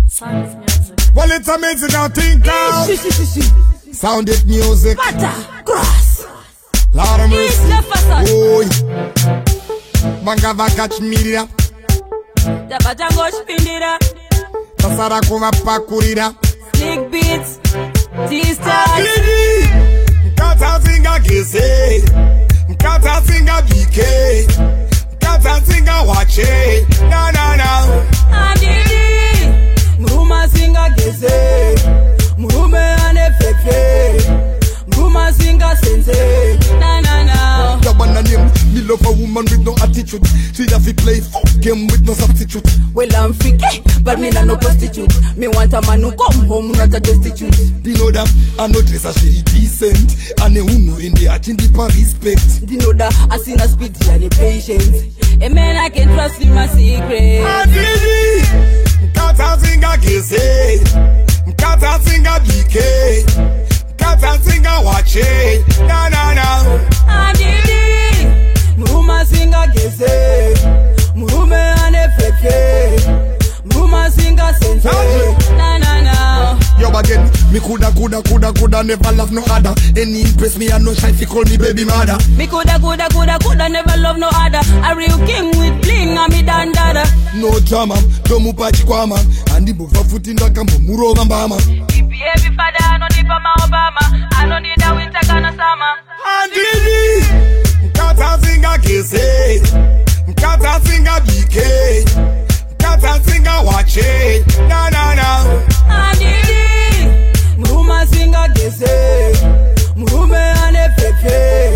Sound it music. Well, it's amazing how things out. Sound it music. Butter, grass. Lord of mercy. Oh, Mangava catch media. the batango spindira. Tasara kuma pakurira. Slick beats. T-stars. Mkata zinga kese. Mkata zinga BK. Mkata zinga wache. Na na na. Adidi. Mruma singa geze. Mrume ane fefe. Mruma singa sense. Na na na. The one and him, me love a woman with no attitude. She have to play fuck game with no substitute. Well, I'm freaky, but me not no prostitute. Me want a man who come home, not a destitute. You know that I know dress a she decent. And a uno in the action deep respect. You know that I seen a speed and a patience. A man I can trust in my secret. Adidi, Mkata zinga kese. Mkata zinga BK. Mkata zinga wache. Na na na. Adidi, Mruma singa geze. Mrume ane fefe. Mruma singa sense. Na na na. Yo again, me coulda never love no other. Any impress me and no shy fi call me baby mother. Me coulda never love no other. A real king with bling and me dandada. No drama, tomu pachi kwa man. Andi buva futi ndaka mumuro gambama. Ipi every father, I don't need my Obama. I don't need a winter gonna summer. Andidi, Mkata zinga kese. Mkata zinga BK. Mkata zinga wache. Na na na. Adidi, Mruma singa geze. Mrume ane fefe.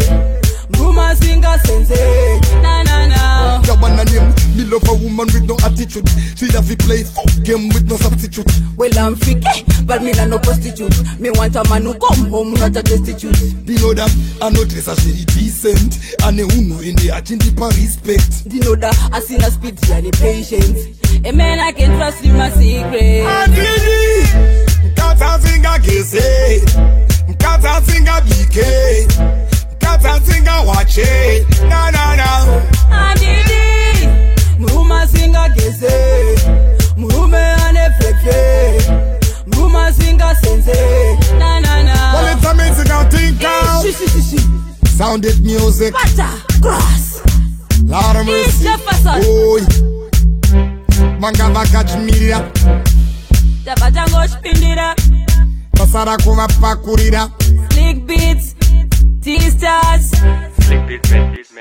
Mruma singa sense. Na na na. The one and him, me love a woman with no attitude. She have to play fuck game with no substitute. Well, I'm freaky, but me not no prostitute. Me want a man who come home, not a destitute. You know that I know dress a she decent. And a uno in the action deep respect. You know that I seen a speed and a patience. A man I can trust in my secret. Adidi, Mkata zinga kese. Mkata zinga BK. Mkata zinga wache. Na na na. Adidi, Mruma singa geze. Mrume ane fefe. Mruma singa sense. Na na na. Well, it's amazing how things out. Sound it music. Butter, grass. Lord of mercy. Oh, Mangava catch media. The batango spindira. Tasara kuma pakurira. Slick beats. T-stars. Slick beats, T-stars.